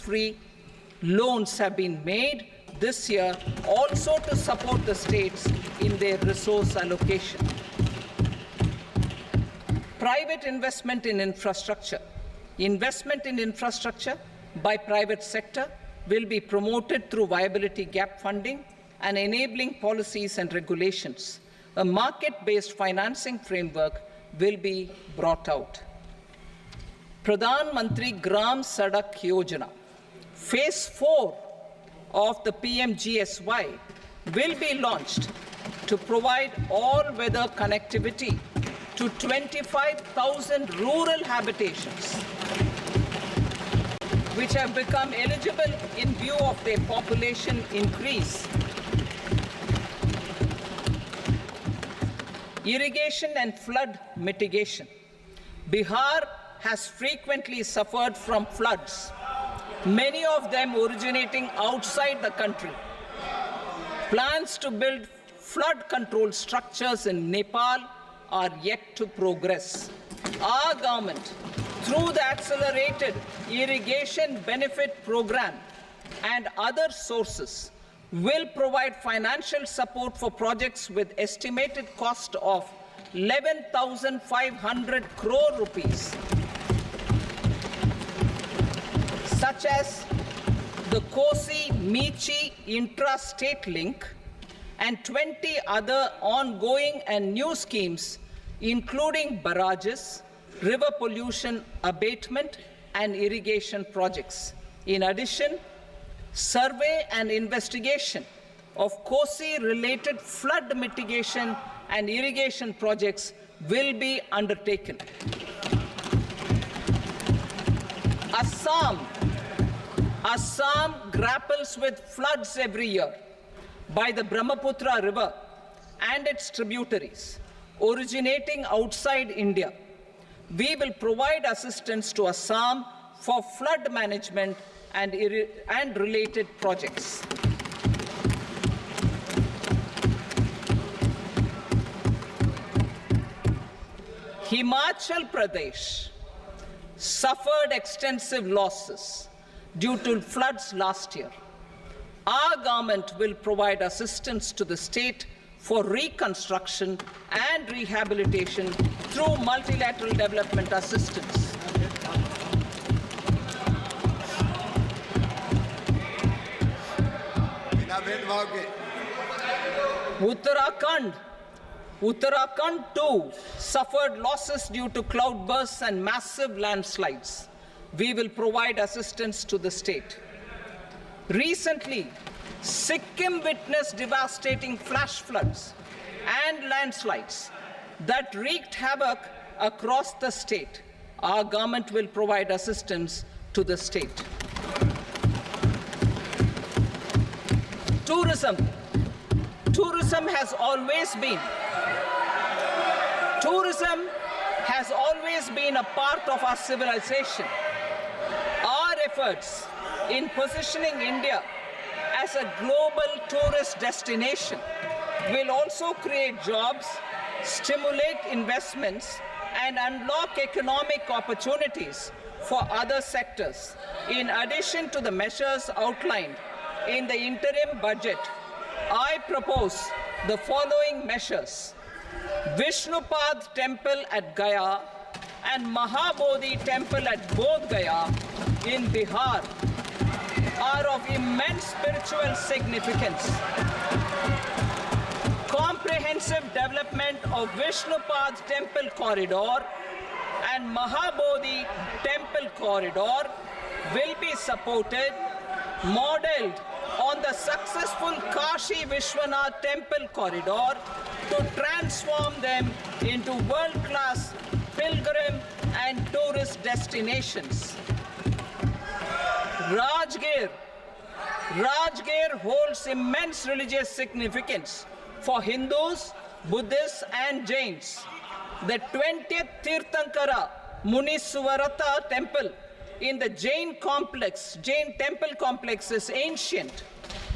interest-free loans have been made this year also to support the states in their resource allocation. Private investment in infrastructure. Investment in infrastructure by private sector will be promoted through viability gap funding and enabling policies and regulations. A market-based financing framework will be brought out. Pradhan Mantri Gram Sadak Yojana, Phase 4 of the PMGSY will be launched to provide all-weather connectivity to 25,000 rural habitations, which have become eligible in view of their population increase. Irrigation and flood mitigation. Bihar has frequently suffered from floods, many of them originating outside the country. Plans to build flood control structures in Nepal are yet to progress. Our government, through the Accelerated Irrigation Benefit Program and other sources, will provide financial support for projects with estimated cost of 11,500 crore rupees, such as the Kosi-Michi intra-state link and 20 other ongoing and new schemes, including barrages, river pollution abatement, and irrigation projects. In addition, survey and investigation of Kosi-related flood mitigation and irrigation projects will be undertaken. Assam grapples with floods every year by the Brahmaputra River and its tributaries originating outside India. We will provide assistance to Assam for flood management and related projects. Himachal Pradesh suffered extensive losses due to floods last year. Our government will provide assistance to the state for reconstruction and rehabilitation through multilateral development assistance. Uttarakhand too suffered losses due to cloudbursts and massive landslides. We will provide assistance to the state. Recently, Sikkim witnessed devastating flash floods and landslides that wreaked havoc across the state. Our government will provide assistance to the state. Tourism has always been a part of our civilization. Our efforts in positioning India as a global tourist destination will also create jobs, stimulate investments, and unlock economic opportunities for other sectors. In addition to the measures outlined in the interim budget, I propose the following measures. Vishnupad Temple at Gaya and Mahabodhi Temple at Bodh Gaya in Bihar are of immense spiritual significance. Comprehensive development of Vishnupad Temple Corridor and Mahabodhi Temple Corridor will be supported, modeled on the successful Kashi Vishwanath Temple Corridor to transform them into world-class pilgrim and tourist destinations. Rajgir holds immense religious significance for Hindus, Buddhists, and Jains. The 20th Tirthankara Muniswarata temple in the Jain temple complex is ancient.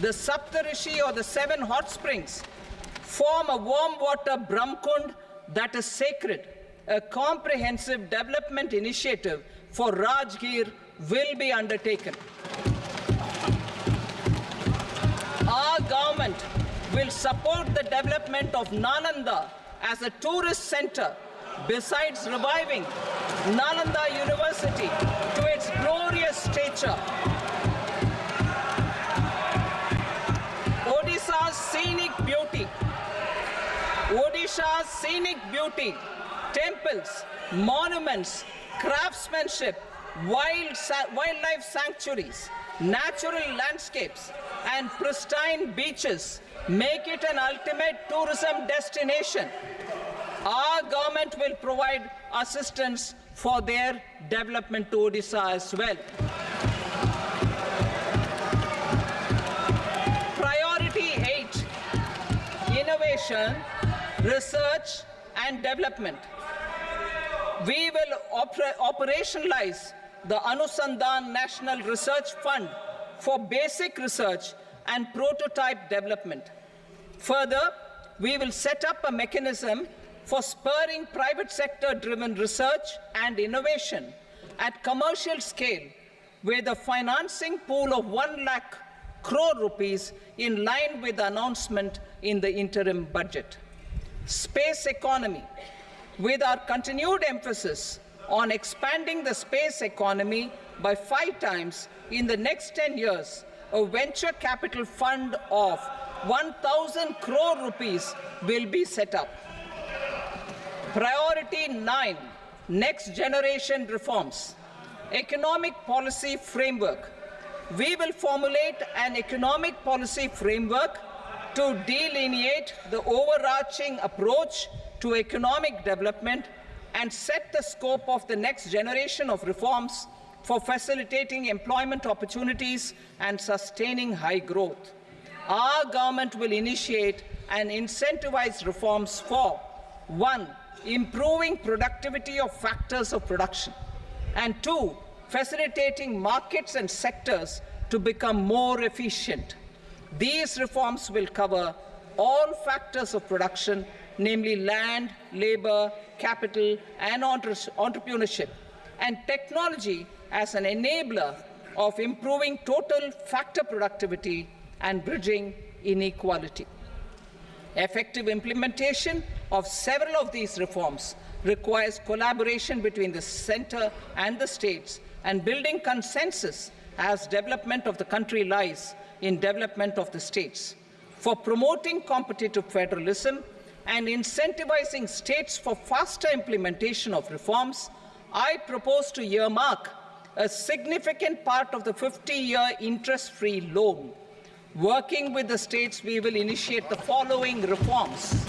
The Saptarishi, or the 7 hot springs, form a warm water Brahmkund that is sacred. A comprehensive development initiative for Rajgir will be undertaken. Our government will support the development of Nalanda as a tourist center, besides reviving Nalanda University to its glorious stature. Odisha's scenic beauty, temples, monuments, craftsmanship, wildlife sanctuaries, natural landscapes, and pristine beaches make it an ultimate tourism destination. Our government will provide assistance for their development to Odisha as well. Priority 8, innovation, research and development. We will operationalize the Anusandhan National Research Fund for basic research and prototype development. Further, we will set up a mechanism for spurring private sector-driven research and innovation at commercial scale with a financing pool of 1 lakh crore rupees in line with the announcement in the interim budget. Space economy. With our continued emphasis on expanding the space economy by 5 times in the next 10 years, a venture capital fund of 1,000 crore rupees will be set up. Priority 9, next generation reforms. Economic policy framework. We will formulate an economic policy framework to delineate the overarching approach to economic development and set the scope of the next generation of reforms for facilitating employment opportunities and sustaining high growth. Our government will initiate and incentivize reforms for 1. Improving productivity of factors of production, and 2. Facilitating markets and sectors to become more efficient. These reforms will cover all factors of production, namely land, labor, capital, and entrepreneurship, and technology as an enabler of improving total factor productivity and bridging inequality. Effective implementation of several of these reforms requires collaboration between the center and the states and building consensus as development of the country lies in development of the states. For promoting competitive federalism and incentivizing states for faster implementation of reforms, I propose to earmark a significant part of the 50-year interest-free loan. Working with the states, we will initiate the following reforms.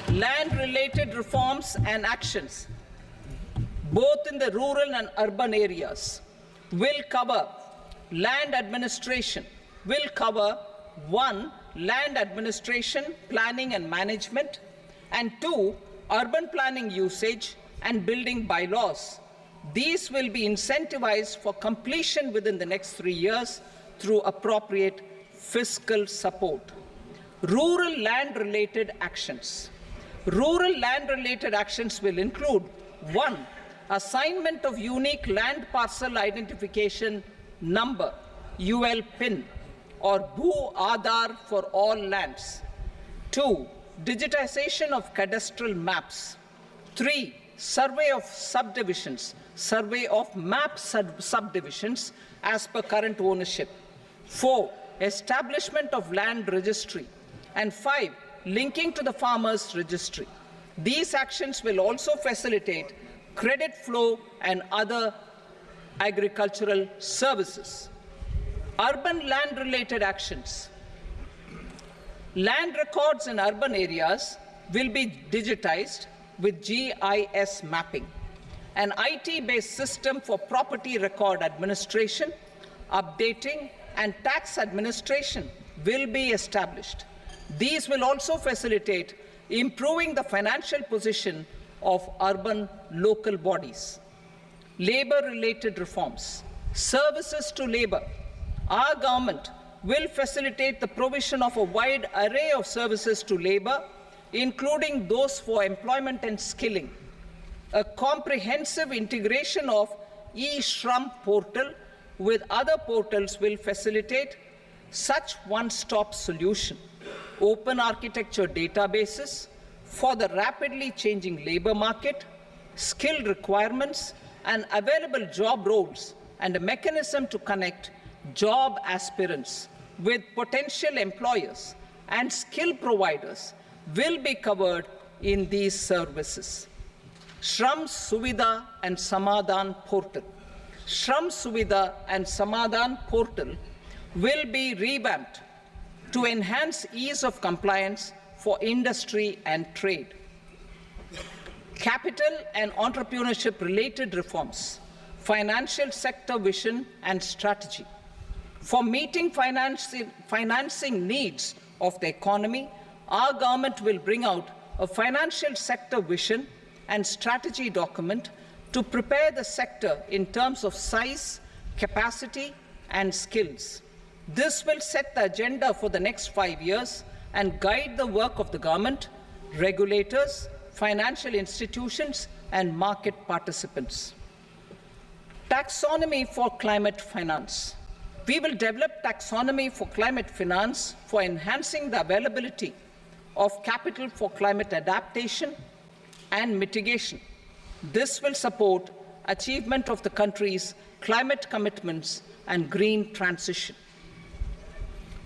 Land-related reforms and actions, both in the rural and urban areas, will cover land administration, will cover 1. Land administration, planning and management, and 2. Urban planning usage and building bylaws. These will be incentivized for completion within the next 3 years through appropriate fiscal support. Rural land-related actions. Rural land-related actions will include 1. Assignment of unique land parcel identification number, UL PIN, or Bhu Aadhaar for all lands. 2. Digitization of cadastral maps. 3. Survey of subdivisions, survey of map subdivisions as per current ownership. 4. Establishment of land registry. And 5. Linking to the farmers registry. These actions will also facilitate credit flow and other agricultural services. Urban land-related actions. Land records in urban areas will be digitized with GIS mapping. An IT-based system for property record administration, updating, and tax administration will be established. These will also facilitate improving the financial position of urban local bodies. Labor-related reforms. Services to labor. Our government will facilitate the provision of a wide array of services to labor, including those for employment and skilling. A comprehensive integration of e-Shram portal with other portals will facilitate such one-stop solution, open architecture databases for the rapidly changing labor market, skill requirements, and available job roles, and a mechanism to connect job aspirants with potential employers and skill providers will be covered in these services. Shram Suvidha and Samadhan portal. Shram Suvidha and Samadhan portal will be revamped to enhance ease of compliance for industry and trade. Capital and entrepreneurship-related reforms, financial sector vision and strategy. For meeting financing needs of the economy, our government will bring out a financial sector vision and strategy document to prepare the sector in terms of size, capacity, and skills. This will set the agenda for the next 5 years and guide the work of the government, regulators, financial institutions, and market participants. Taxonomy for climate finance. We will develop taxonomy for climate finance for enhancing the availability of capital for climate adaptation and mitigation. This will support achievement of the country's climate commitments and green transition.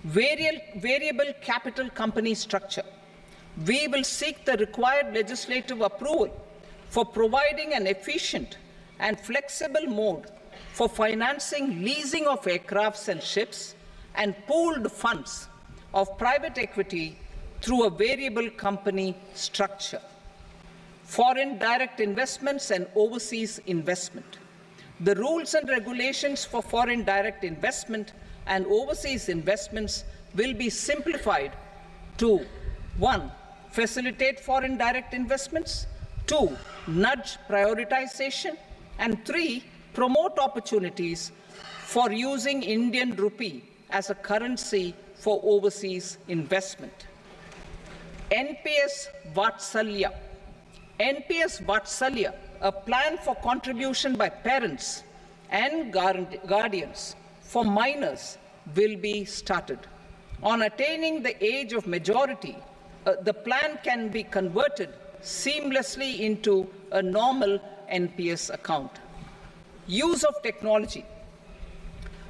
Variable capital company structure. We will seek the required legislative approval for providing an efficient and flexible mode for financing leasing of aircrafts and ships and pooled funds of private equity through a variable company structure. Foreign direct investments and overseas investment. The rules and regulations for foreign direct investment and overseas investments will be simplified to 1. Facilitate foreign direct investments, 2. Nudge prioritization, and 3. Promote opportunities for using Indian rupee as a currency for overseas investment. NPS Vatsalya. NPS Vatsalya, a plan for contribution by parents and guardians for minors, will be started. On attaining the age of majority, the plan can be converted seamlessly into a normal NPS account. Use of technology.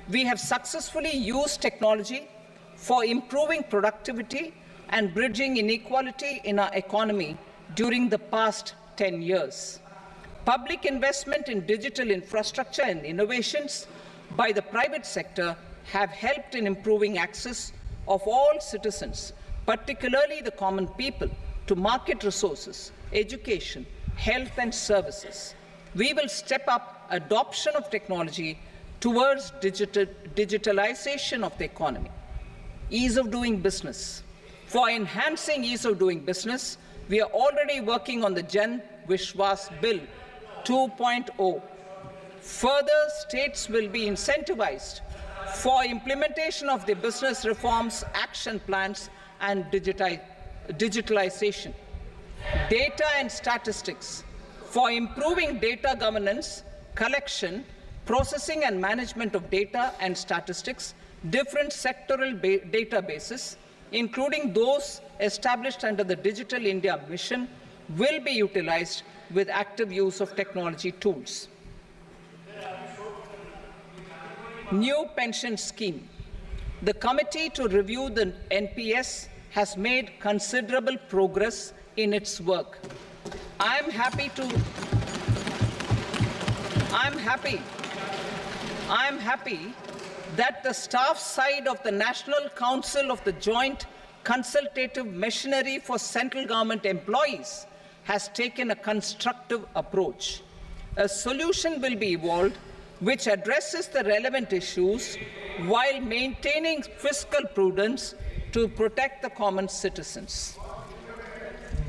We have successfully used technology for improving productivity and bridging inequality in our economy during the past 10 years. Public investment in digital infrastructure and innovations by the private sector have helped in improving access of all citizens, particularly the common people, to market resources, education, health and services. We will step up adoption of technology towards digitalization of the economy. Ease of doing business. For enhancing ease of doing business, we are already working on the Jan Vishwas Bill 2.0. Further, states will be incentivized for implementation of the business reforms, action plans, and digitalization. Data and statistics. For improving data governance, collection, processing and management of data and statistics, different sectoral databases, including those established under the Digital India Mission, will be utilized with active use of technology tools. New pension scheme. The committee to review the NPS has made considerable progress in its work. I'm happy that the staff side of the National Council of the Joint Consultative Machinery for Central Government Employees has taken a constructive approach. A solution will be evolved which addresses the relevant issues while maintaining fiscal prudence to protect the common citizens.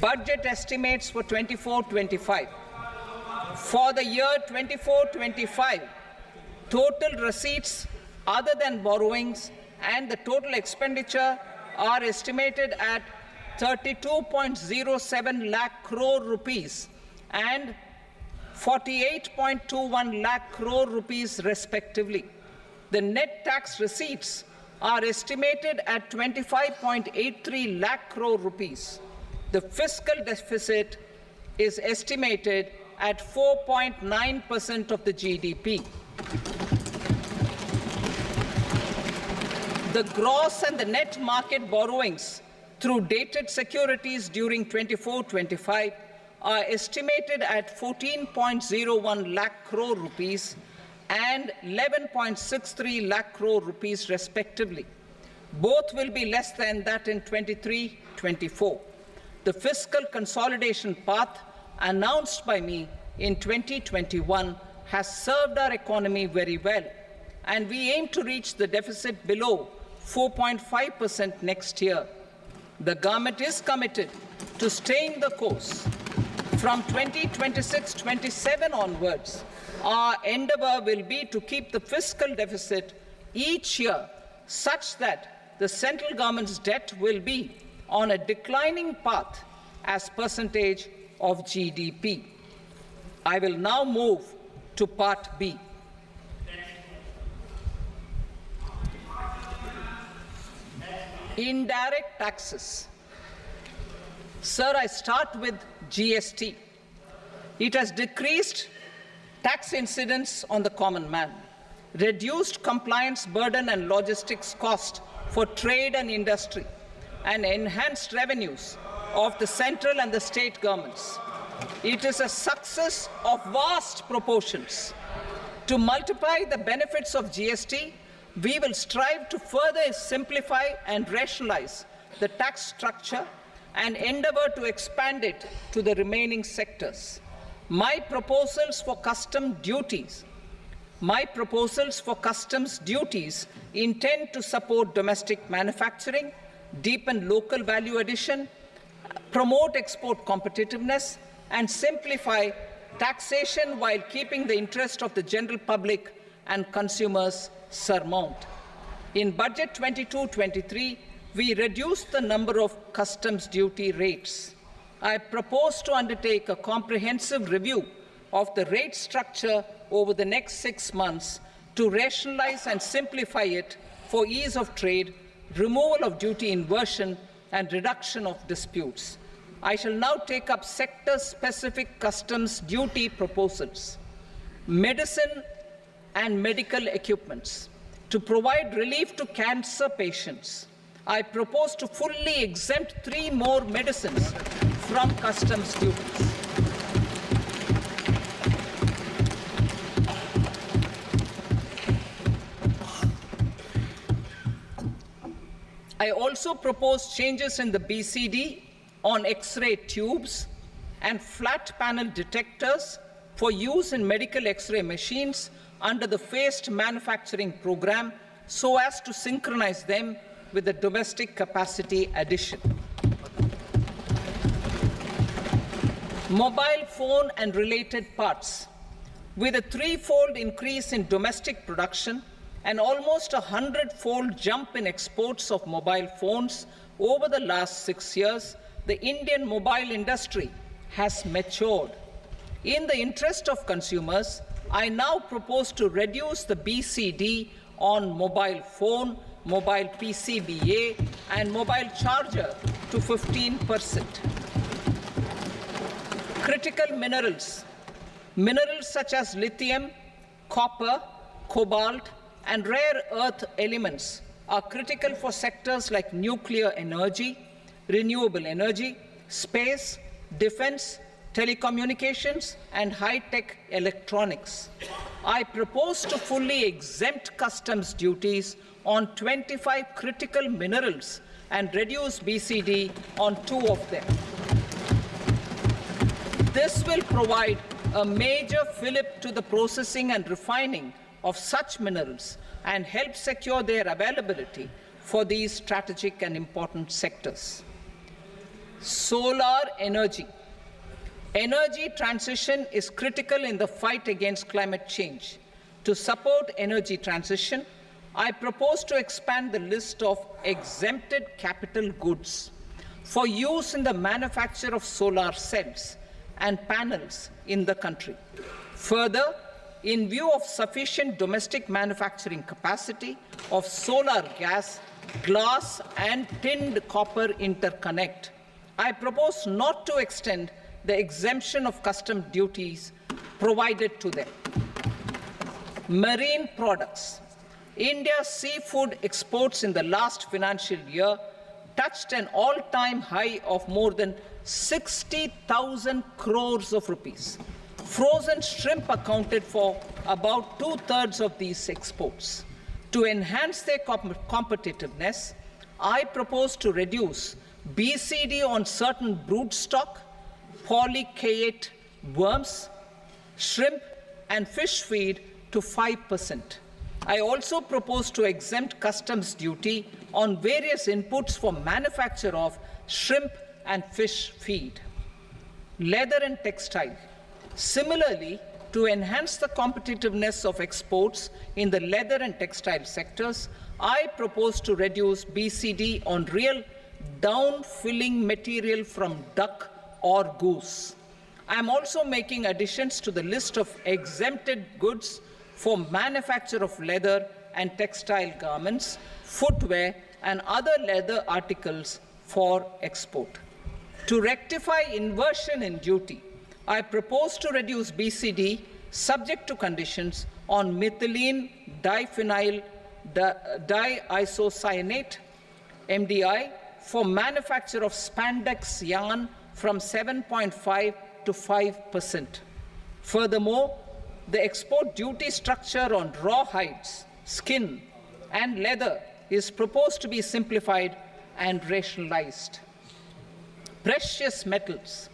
Budget estimates for 24-25. For the year 24-25, total receipts other than borrowings and the total expenditure are estimated at 32.07 lakh crore rupees and 48.21 lakh crore rupees respectively. The net tax receipts are estimated at 25.83 lakh crore rupees. The fiscal deficit is estimated at 4.9% of the GDP. The gross and the net market borrowings through dated securities during 24-25 are estimated at 14.01 lakh crore rupees and 11.63 lakh crore rupees respectively. Both will be less than that in 23-24. The fiscal consolidation path announced by me in 2021 has served our economy very well, and we aim to reach the deficit below 4.5% next year. The government is committed to staying the course. From 2026-27 onwards, our endeavour will be to keep the fiscal deficit each year such that the central government's debt will be on a declining path as percentage of GDP. I will now move to Part B. Indirect taxes. Sir, I start with GST. It has decreased tax incidence on the common man, reduced compliance burden and logistics cost for trade and industry, and enhanced revenues of the central and the state governments. It is a success of vast proportions. To multiply the benefits of GST, we will strive to further simplify and rationalize the tax structure and endeavour to expand it to the remaining sectors. My proposals for customs duties intend to support domestic manufacturing, deepen local value addition, promote export competitiveness, and simplify taxation while keeping the interest of the general public and consumers surmount. In Budget 22-23, we reduced the number of customs duty rates. I propose to undertake a comprehensive review of the rate structure over the next 6 months to rationalize and simplify it for ease of trade, removal of duty inversion, and reduction of disputes. I shall now take up sector-specific customs duty proposals. Medicine and medical equipments. To provide relief to cancer patients, I propose to fully exempt 3 more medicines from customs duties. I also propose changes in the BCD on X-ray tubes and flat panel detectors for use in medical X-ray machines under the phased manufacturing program so as to synchronize them with the domestic capacity addition. Mobile phone and related parts. With a 3-fold increase in domestic production and almost a 100-fold jump in exports of mobile phones over the last 6 years, the Indian mobile industry has matured. In the interest of consumers, I now propose to reduce the BCD on mobile phone, mobile PCBA, and mobile charger to 15%. Critical minerals. Minerals such as lithium, copper, cobalt, and rare earth elements are critical for sectors like nuclear energy, renewable energy, space, defense, telecommunications, and high-tech electronics. I propose to fully exempt customs duties on 25 critical minerals and reduce BCD on 2 of them. This will provide a major fillip to the processing and refining of such minerals and help secure their availability for these strategic and important sectors. Solar energy. Energy transition is critical in the fight against climate change. To support energy transition, I propose to expand the list of exempted capital goods for use in the manufacture of solar cells and panels in the country. Further, in view of sufficient domestic manufacturing capacity of solar gas, glass and tinned copper interconnect, I propose not to extend the exemption of custom duties provided to them. Marine products. India's seafood exports in the last financial year touched an all-time high of more than 60,000 crores of rupees. Frozen shrimp accounted for about 2/3 of these exports. To enhance their competitiveness, I propose to reduce BCD on certain broodstock, polychaete worms, shrimp and fish feed to 5%. I also propose to exempt customs duty on various inputs for manufacture of shrimp and fish feed. Leather and textile. Similarly, to enhance the competitiveness of exports in the leather and textile sectors, I propose to reduce BCD on real down-filling material from duck or goose. I am also making additions to the list of exempted goods for manufacture of leather and textile garments, footwear, and other leather articles for export. To rectify inversion in duty, I propose to reduce BCD subject to conditions on methylene diphenyl diisocyanate (MDI) for manufacture of spandex yarn from 7.5 to 5%. Furthermore, the export duty structure on raw hides, skin, and leather is proposed to be simplified and rationalized. Precious metals.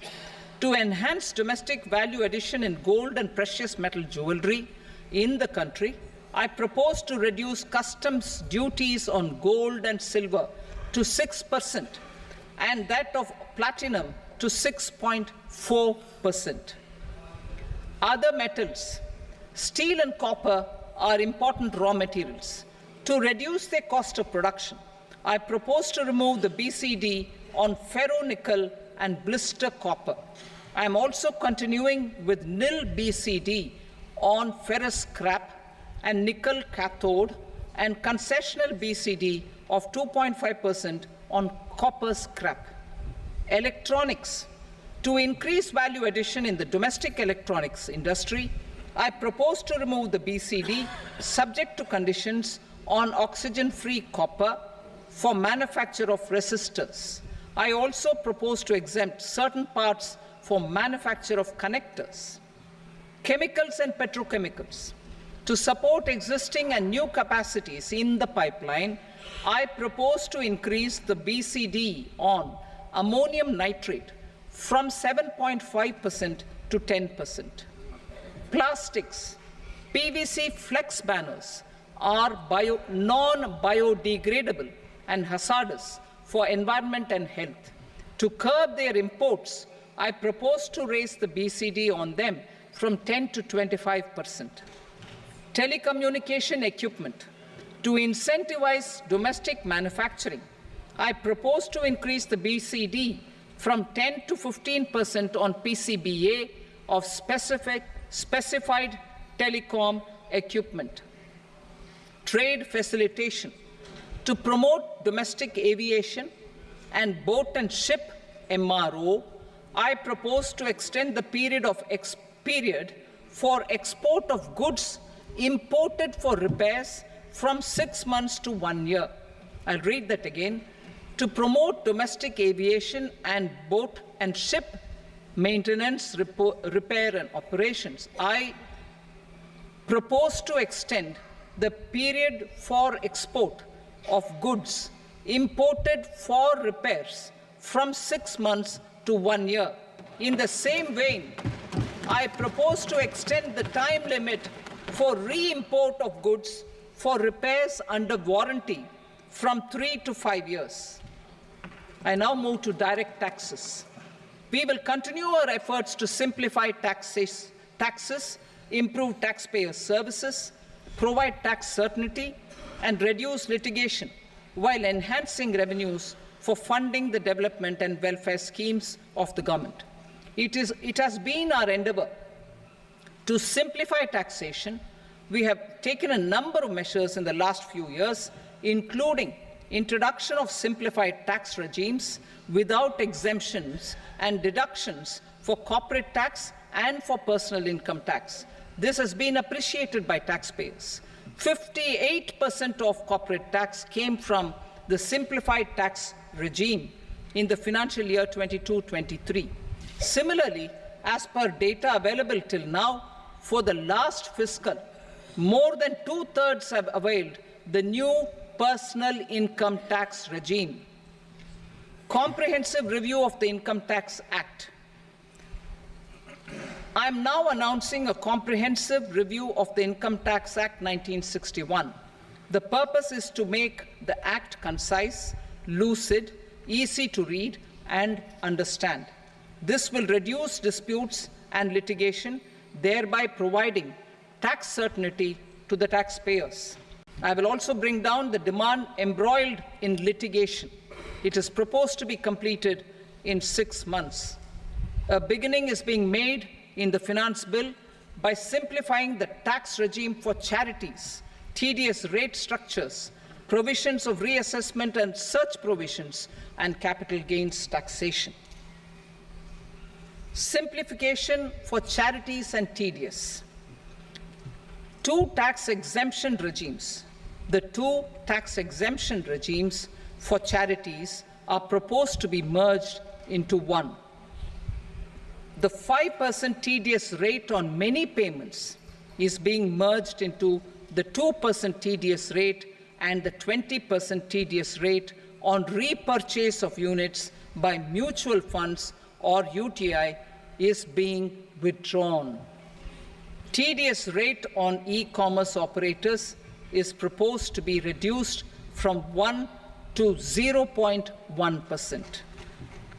To enhance domestic value addition in gold and precious metal jewelry in the country, I propose to reduce customs duties on gold and silver to 6% and that of platinum to 6.4%. Other metals. Steel and copper are important raw materials. To reduce their cost of production, I propose to remove the BCD on ferronickel and blister copper. I am also continuing with nil BCD on ferrous scrap and nickel cathode and concessional BCD of 2.5% on copper scrap. Electronics. To increase value addition in the domestic electronics industry, I propose to remove the BCD subject to conditions on oxygen-free copper for manufacture of resistors. I also propose to exempt certain parts for manufacture of connectors. Chemicals and petrochemicals. To support existing and new capacities in the pipeline, I propose to increase the BCD on ammonium nitrate from 7.5% to 10%. Plastics. PVC flex banners are non-biodegradable and hazardous for environment and health. To curb their imports, I propose to raise the BCD on them from 10 to 25%. Telecommunication equipment. To incentivize domestic manufacturing, I propose to increase the BCD from 10 to 15% on PCBA of specified telecom equipment. Trade facilitation. To promote domestic aviation and boat and ship MRO, I propose to extend the period for export of goods imported for repairs from 6 months to 1 year. I'll read that again. To promote domestic aviation and boat and ship maintenance, repair and operations, I propose to extend the period for export of goods imported for repairs from 6 months to 1 year. In the same vein, I propose to extend the time limit for re-import of goods for repairs under warranty from 3 to 5 years. I now move to direct taxes. We will continue our efforts to simplify taxes, improve taxpayer services, provide tax certainty, and reduce litigation while enhancing revenues for funding the development and welfare schemes of the government. It has been our endeavour To simplify taxation, we have taken a number of measures in the last few years, including introduction of simplified tax regimes without exemptions and deductions for corporate tax and for personal income tax. This has been appreciated by taxpayers. 58% of corporate tax came from the simplified tax regime in the financial year 22-23. Similarly, as per data available till now, for the last fiscal, more than 2/3 have availed the new personal income tax regime. Comprehensive review of the Income Tax Act. I am now announcing a comprehensive review of the Income Tax Act 1961. The purpose is to make the Act concise, lucid, easy to read and understand. This will reduce disputes and litigation, thereby providing tax certainty to the taxpayers. I will also bring down the demand embroiled in litigation. It is proposed to be completed in 6 months. A beginning is being made in the Finance Bill by simplifying the tax regime for charities, tedious rate structures, provisions of reassessment and such provisions, and capital gains taxation. Simplification for charities and tedious. Two tax exemption regimes. The two tax exemption regimes for charities are proposed to be merged into one. The 5% TDS rate on many payments is being merged into the 2% TDS rate, and the 20% TDS rate on repurchase of units by mutual funds or UTI is being withdrawn. TDS rate on e-commerce operators is proposed to be reduced from 1 to 0.1%.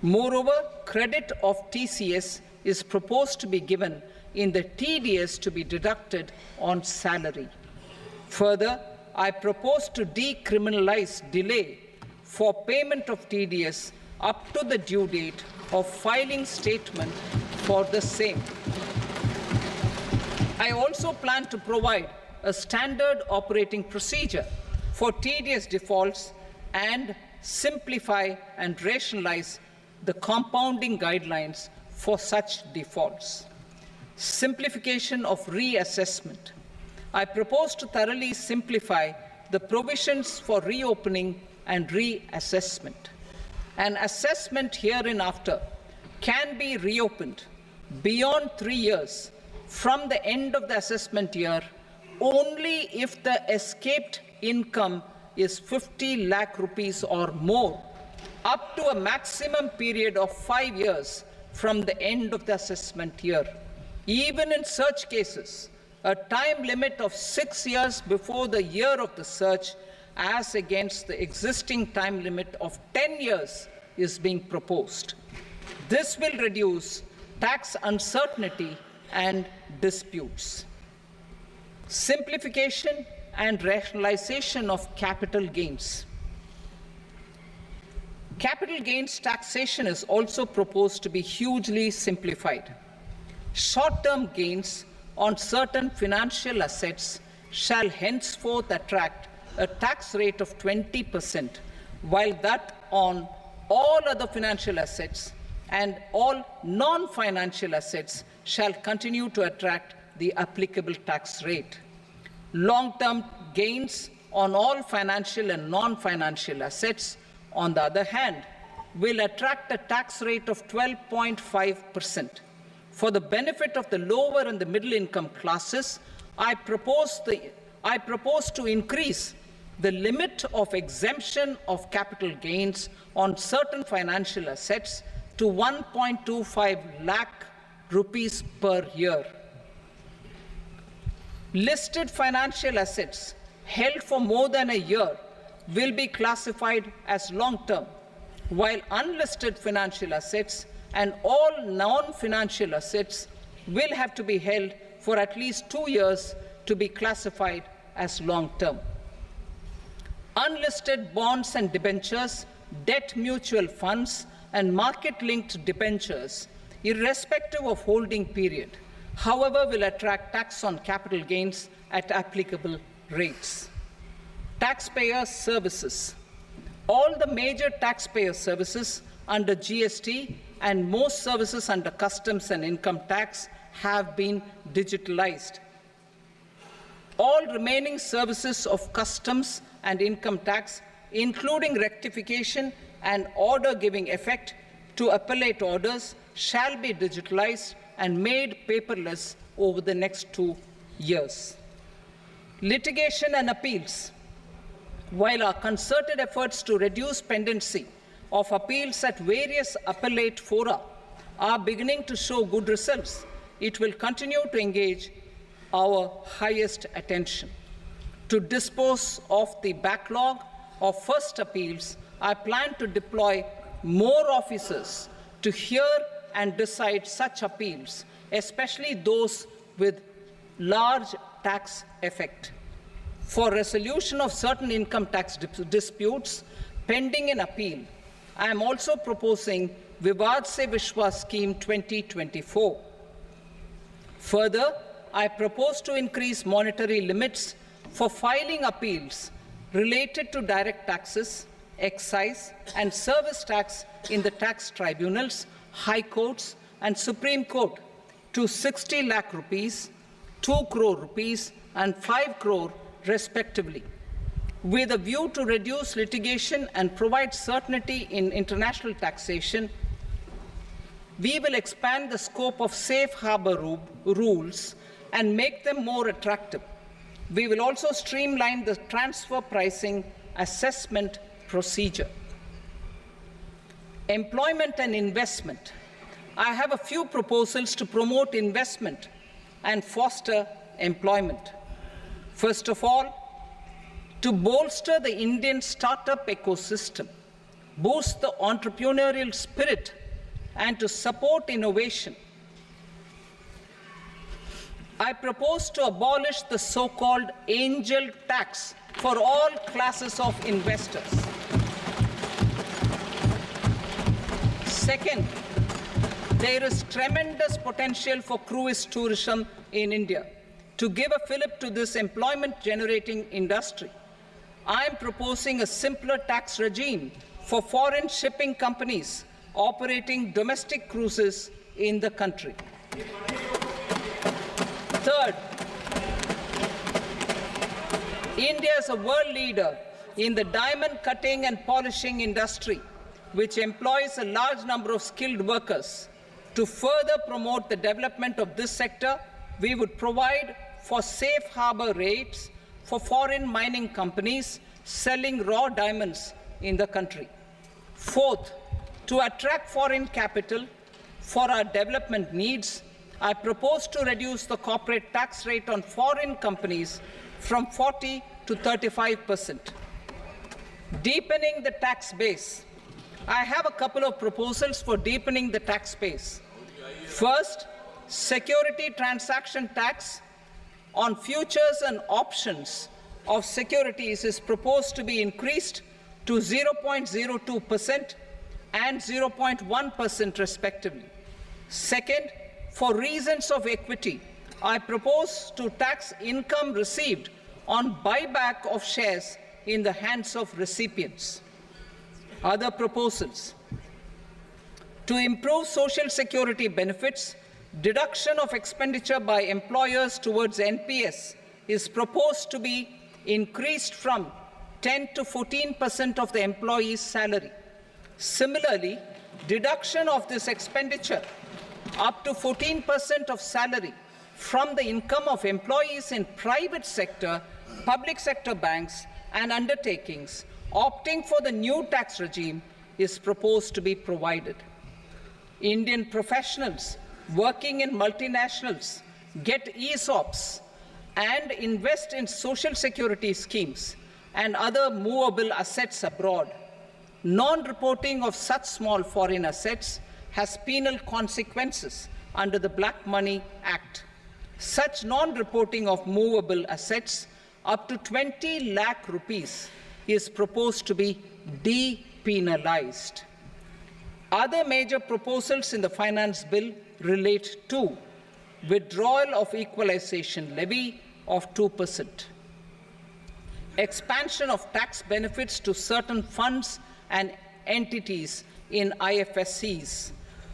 Moreover, credit of TCS is proposed to be given in the TDS to be deducted on salary. Further, I propose to decriminalize delay for payment of TDS up to the due date of filing statement for the same. I also plan to provide a standard operating procedure for TDS defaults and simplify and rationalize the compounding guidelines for such defaults. Simplification of reassessment. I propose to thoroughly simplify the provisions for reopening and reassessment. An assessment hereinafter can be reopened beyond 3 years from the end of the assessment year only if the escaped income is 50 lakh rupees or more, up to a maximum period of 5 years from the end of the assessment year. Even in such cases, a time limit of 6 years before the year of the search, as against the existing time limit of 10 years, is being proposed. This will reduce tax uncertainty and disputes. Simplification and rationalization of capital gains. Capital gains taxation is also proposed to be hugely simplified. Short-term gains on certain financial assets shall henceforth attract a tax rate of 20%, while that on all other financial assets and all non-financial assets shall continue to attract the applicable tax rate. Long-term gains on all financial and non-financial assets, on the other hand, will attract a tax rate of 12.5%. For the benefit of the lower and the middle income classes, I propose to increase the limit of exemption of capital gains on certain financial assets to 1.25 lakh rupees per year. Listed financial assets held for more than a year will be classified as long-term, while unlisted financial assets and all non-financial assets will have to be held for at least 2 years to be classified as long-term. Unlisted bonds and debentures, debt mutual funds, and market-linked debentures, irrespective of holding period, however, will attract tax on capital gains at applicable rates. Taxpayer services. All the major taxpayer services under GST and most services under customs and income tax have been digitalized. All remaining services of customs and income tax, including rectification and order giving effect to appellate orders, shall be digitalized and made paperless over the next 2 years. Litigation and appeals. While our concerted efforts to reduce pendency of appeals at various appellate fora are beginning to show good results, it will continue to engage our highest attention. To dispose of the backlog of first appeals, I plan to deploy more officers to hear and decide such appeals, especially those with large tax effect. For resolution of certain income tax disputes pending in appeal, I am also proposing Vivad Se Vishwas Scheme 2024. Further, I propose to increase monetary limits for filing appeals related to direct taxes, excise and service tax in the tax tribunals, high courts and Supreme Court to 60 lakh rupees, 2 crore rupees and 5 crore respectively. With a view to reduce litigation and provide certainty in international taxation, we will expand the scope of safe harbor rules and make them more attractive. We will also streamline the transfer pricing assessment procedure. Employment and investment. I have a few proposals to promote investment and foster employment. First of all, to bolster the Indian startup ecosystem, boost the entrepreneurial spirit, and to support innovation, I propose to abolish the so-called angel tax for all classes of investors. Second, there is tremendous potential for cruise tourism in India. To give a fillip to this employment-generating industry, I am proposing a simpler tax regime for foreign shipping companies operating domestic cruises in the country. Third, India is a world leader in the diamond cutting and polishing industry, which employs a large number of skilled workers. To further promote the development of this sector, we would provide for safe harbor rates for foreign mining companies selling raw diamonds in the country. Fourth, to attract foreign capital for our development needs, I propose to reduce the corporate tax rate on foreign companies from 40 to 35%. Deepening the tax base. I have a couple of proposals for deepening the tax base. First, security transaction tax on futures and options of securities is proposed to be increased to 0.02% and 0.1% respectively. Second, for reasons of equity, I propose to tax income received on buyback of shares in the hands of recipients. Other proposals. To improve social security benefits, deduction of expenditure by employers towards NPS is proposed to be increased from 10 to 14% of the employee's salary. Similarly, deduction of this expenditure up to 14% of salary from the income of employees in private sector, public sector banks and undertakings opting for the new tax regime is proposed to be provided. Indian professionals working in multinationals get ESOPs and invest in social security schemes and other movable assets abroad. Non-reporting of such small foreign assets has penal consequences under the Black Money Act. Such non-reporting of movable assets up to 20 lakh rupees is proposed to be depenalized. Other major proposals in the finance bill relate to withdrawal of equalization levy of 2%, expansion of tax benefits to certain funds and entities in IFSCs,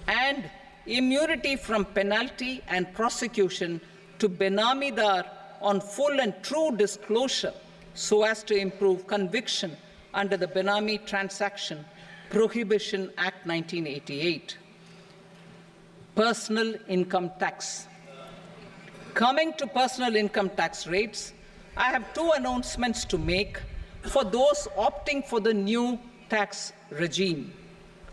and immunity from penalty and prosecution to Benamidar on full and true disclosure so as to improve conviction under the Benami Transaction Prohibition Act 1988. Personal income tax. Coming to personal income tax rates, I have two announcements to make for those opting for the new tax regime.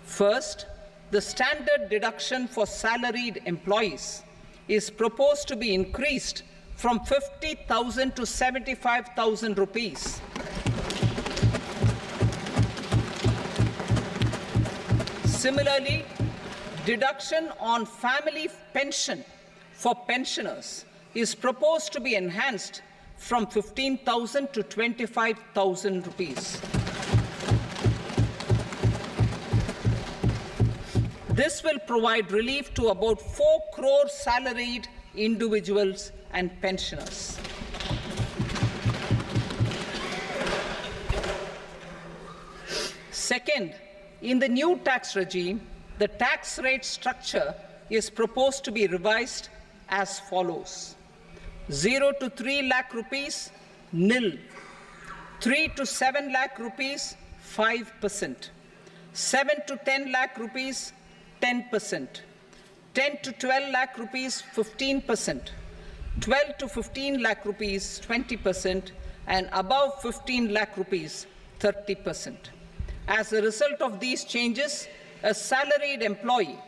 First, the standard deduction for salaried employees is proposed to be increased from 50,000 to 75,000 rupees. Similarly, deduction on family pension for pensioners is proposed to be enhanced from 15,000 to 25,000 rupees. This will provide relief to about 4 crore salaried individuals and pensioners. Second, in the new tax regime, the tax rate structure is proposed to be revised as follows: 0 to 3 lakh rupees, nil; 3 to 7 lakh rupees, 5%; 7 to 10 lakh rupees, 10%; 10 to 12 lakh rupees, 15%; 12 to 15 lakh rupees, 20%; and above 15 lakh rupees, 30%. As a result of these changes, a salaried employee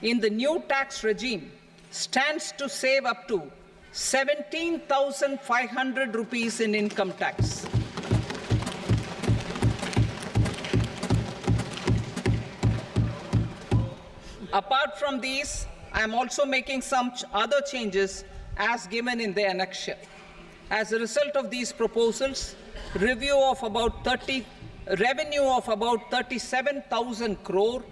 in the new tax regime stands to save up to 17,500 rupees in income tax. Apart from these, I am also making some other changes as given in the annexure. As a result of these proposals, revenue of about 37,000 crore,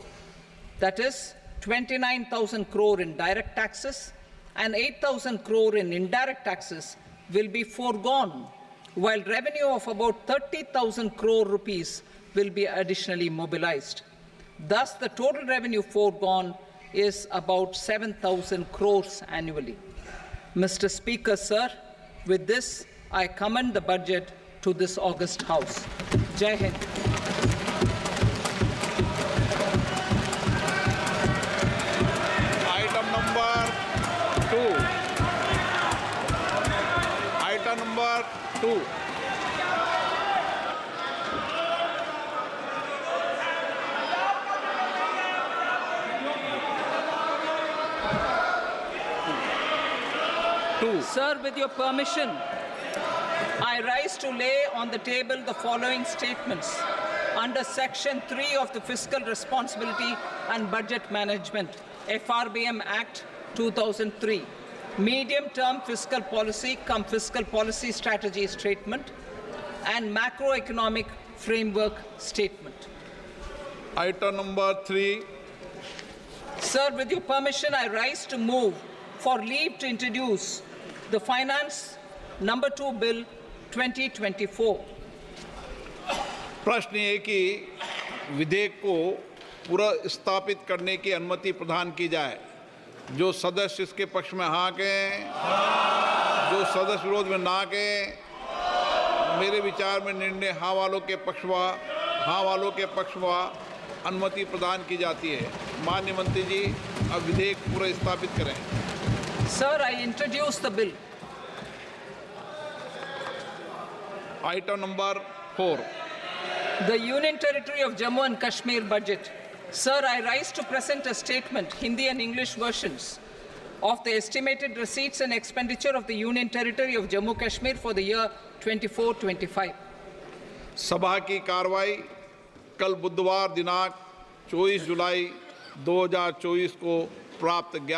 that is 29,000 crore in direct taxes and 8,000 crore in indirect taxes, will be foregone, while revenue of about 30,000 crore rupees will be additionally mobilized. Thus, the total revenue foregone is about 7,000 crores annually. Mr. Speaker, sir, with this, I commend the budget to this august House. Jai Hind. Item number 2. Item number 2. Sir, with your permission, I rise to lay on the table the following statements under Section 3 of the Fiscal Responsibility and Budget Management, FRBM Act 2003, Medium-Term Fiscal Policy cum Fiscal Policy Strategy Statement, and Macroeconomic Framework Statement. Item number 3. Sir, with your permission, I rise to move for leave to introduce the Finance Number 2 Bill 2024. प्रश्न ये कि विधेयक को पुनर्स्थापित करने की अनुमति प्रदान की जाए। जो सदस्य इसके पक्ष में हाँ कहें, जो सदस्य विरोध में ना कहें। मेरे विचार में निर्णय हाँ वालों के पक्ष में अनुमति प्रदान की जाती है। माननीय मंत्री जी, अब विधेयक पुनर्स्थापित करें। Sir, I introduce the bill. Item number 4. The Union Territory of Jammu and Kashmir budget. Sir, I rise to present a statement, Hindi and English versions, of the estimated receipts and expenditure of the Union Territory of Jammu and Kashmir for the year 24-25. सभा की कार्रवाई कल बुधवार दिनांक 24 जुलाई 2024 को प्राप्त